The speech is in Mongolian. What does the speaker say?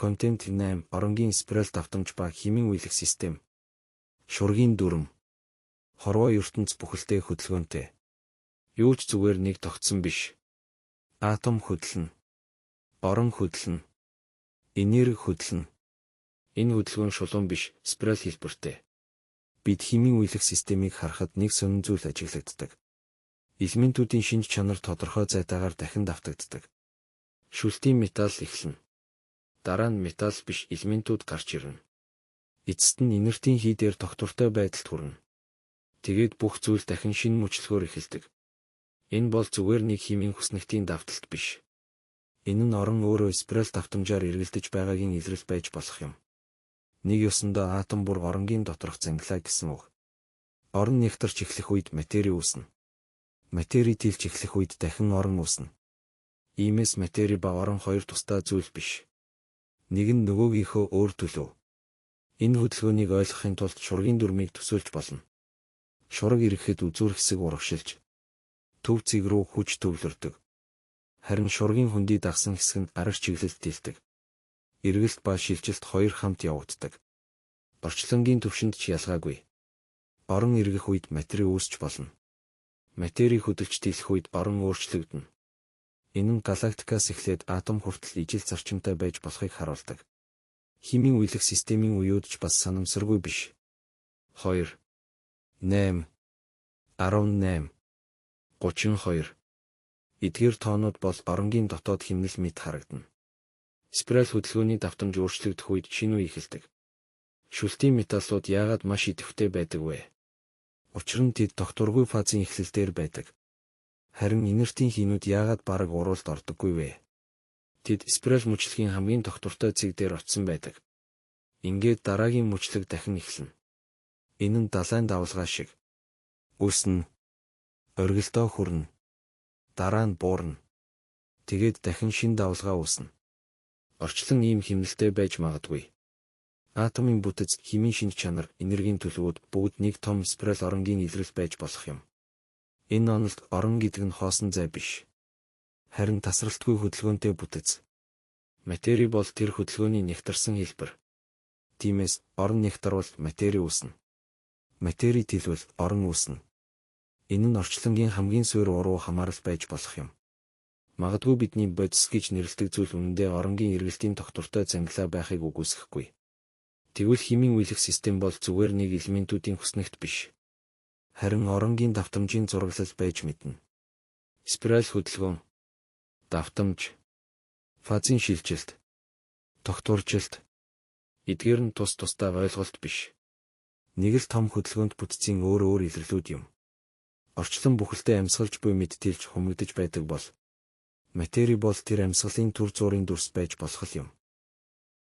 контент 8 оронгийн спираль давтамж ба химийн үейлэх систем. Шургийн дүрм. Хорвоо ертөнц бүхэлдээ хөдөлгөөнтэй. Юу ч зүгээр нэг тогтсон биш. Атом хөдөлнө. Орон хөдөлнө. Энерги хөдөлнө. Энэ хөдөлгөөн шулуун биш, спираль хэлбэртэй. Бид химийн үейлэх системийг харахад нэг сонин зүйл ажиглагддаг. Элементүүдийн шинж чанар тодорхой зайтаагаар дахин давтагддаг. Шүлтийн металл эхлэнэ. Дараа нь металл биш элементүүд гарч ирнэ. Эцэст нь инертийн хийдээр тогтвортой байдалд хүрнэ. Тэгээд бүх зүйл дахин шинэ мөчлөгөөр эхэлдэг. Энэ бол зүгээр нэг химийн хүснэгтийн давталт биш. Энэ нь орон өөрөө спираль давтамжаар эргэлдэж байгаагийн илрэл байж болох юм. Нэг ёсондоо атом бүр оронгийн доторх зангилаа гэсэн үг. Орон нягтарч эхлэх үед матери үүснэ. Матери тэлж эхлэх үед дахин орон үүснэ. Иймээс матери ба орон хоёр тусдаа зүйл биш. Нэг нь нөгөөгийнхөө өөр төлөв. Энэ хөдөлгөөнийг ойлгохын тулд шургийн дүрмийг төсөөлж болно. Шураг ирэхэд үзүүр хэсэг урагшилж, төв цэг рүү хүч төвлөрдөг. Харин шургийн хөндий дагсан хэсэг нь арга чиглэлд тэлдэг. Эргэлт ба шилжилт хоёр хамт явагддаг. Орчлонгийн төвшөнд ч ялгаагүй. Орон эргэх үед матери үүсч болно. Матери хөдөлж тэлэх үед орон өөрчлөгдөнө. Энэ нь галактикаас эхлээд атом хүртэл ижил зарчимтай байж болохыг харуулдаг. Химийн үейлэх системийн үеуд ч бас санамсаргүй биш. 2, 8, 18, 32. Эдгээр тоонууд бол оронгийн дотоод хэмнэл мэт харагдана. Спираль хөдөлгөөний давтамж өөрчлөгдөх үед шинэ үе эхэлдэг. Шүлтийн металлууд яагаад маш идэвхтэй байдаг вэ? Учир нь тэд тогтворгүй фазын эхлэлээр байдаг. Харин инертийн хийнүүд яагаад бараг уруулд ордоггүй вэ? Тэд спираль мөчлөгийн хамгийн тогтвортой цэг дээр очсон байдаг. Ингээд дараагийн мөчлөг дахин эхэлнэ. Энэ нь далайн давлгаа шиг. Үүснэ. Оргилдоо хүрнэ. Дараа нь буурна. Тэгээд дахин шинэ давлгаа үүснэ. Орчлон ийм хэмнэлтэй байж магадгүй. Атомын бүтэц, химийн шинж чанар, энергийн төлөвүүд бүгд нэг том спираль оронгийн илрэл байж болох юм. Энэ онолд орон гэдэг нь хоосон зай биш. Харин тасралтгүй хөдөлгөөнтэй бүтэц. Матери бол тэр хөдөлгөөний нягтарсан хэлбэр. Тиймээс орон нягтарвал матери үүснэ. Матери тэлвэл орон үүснэ. Энэ нь орчлонгийн хамгийн суурь уруу хамаарал байж болох юм. Магадгүй бидний бодис гэж нэрлэдэг зүйл үнэндээ оронгийн эргэлтийн тогтвортой зангилаа байхыг үгүйсэхгүй. Тэгвэл химийн үейлэх систем бол зүгээр нэг элементүүдийн хүснэгт биш. Харин оронгийн давтамжийн зураглал байж мэднэ. Спираль хөдөлгөөн, давтамж, фазын шилжилт, тогтворжилт. Эдгээр нь тус тусдаа ойлголт биш. Нэг л том хөдөлгөөнд бүтцийн өөр илэрлүүд юм. Орчлон бүхэлдээ амьсгалж буй мэдтэлж хумигдж байдаг бол матери бол тэр амьсгалын төр зуурын дүрс байж болох юм.